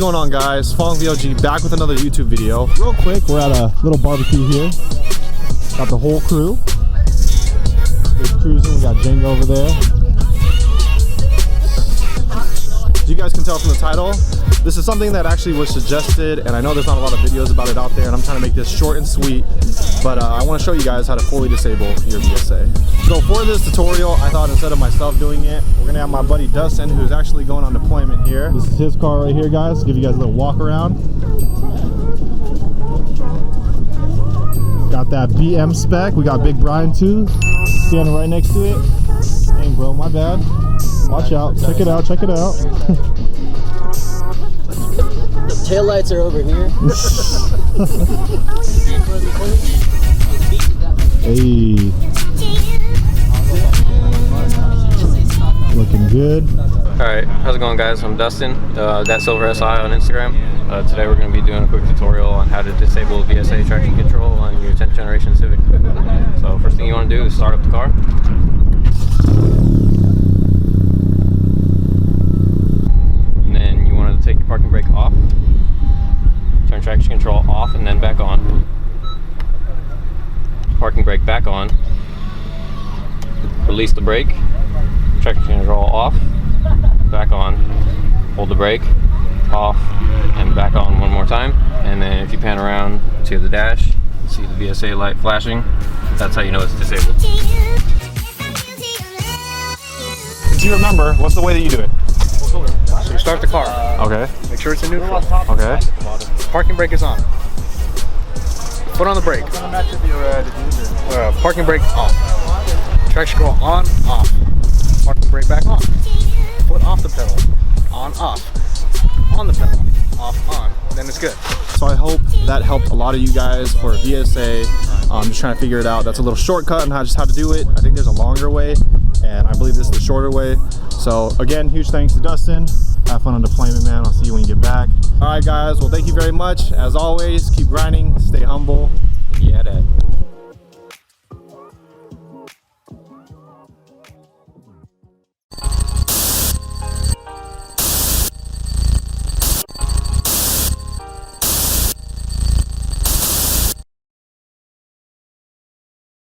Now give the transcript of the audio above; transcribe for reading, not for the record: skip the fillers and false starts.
going on, guys? PhongVLG back with another YouTube video. Real quick, we're at a little barbecue here. Got the whole crew. Just cruising. We got Django over there. As you guys can tell from the title, this is something that actually was suggested, and I know there's not a lot of videos about it out there, and I'm trying to make this short and sweet, but I want to show you guys how to fully disable your VSA. So for this tutorial, I thought instead of myself doing it, we're gonna have my buddy Dustin, who's actually going on deployment here. This is his car right here, guys. Give you guys a little walk around. Got that BM spec. We got Big Brian too, standing right next to it. Dang, bro, my bad. Watch out. Check it out. Check it out. The taillights are over here. Hey. Looking good. Alright, how's it going, guys? I'm Dustin, that's Silver SI on Instagram. Today we're going to be doing a quick tutorial on how to disable VSA traction control on your 10th generation Civic. So first thing you want to do is start up the car. And then you want to take your parking brake off. Turn traction control off and then back on. Parking brake back on. Release the brake. Traction control off. Back on. Hold the brake. Off. And back on one more time. And then if you pan around to the dash, you see the VSA light flashing. That's how you know it's disabled. Do you remember, what's the way that you do it? So you start the car. Okay. Make sure it's in neutral. Okay. Parking brake is on. Foot on the brake. Parking brake off. Traction control on, off. Parking brake back on. Foot off the pedal. On, off. On the pedal. Off, on. Then it's good. So I hope that helped a lot of you guys for VSA. I'm just trying to figure it out. That's a little shortcut on how to do it. I think there's a longer way, and I believe this is the shorter way. So again, huge thanks to Dustin. Have fun on deployment, man. I'll see you when you get back. All right, guys. Well, thank you very much. As always, keep grinding, stay humble. Yeah, that.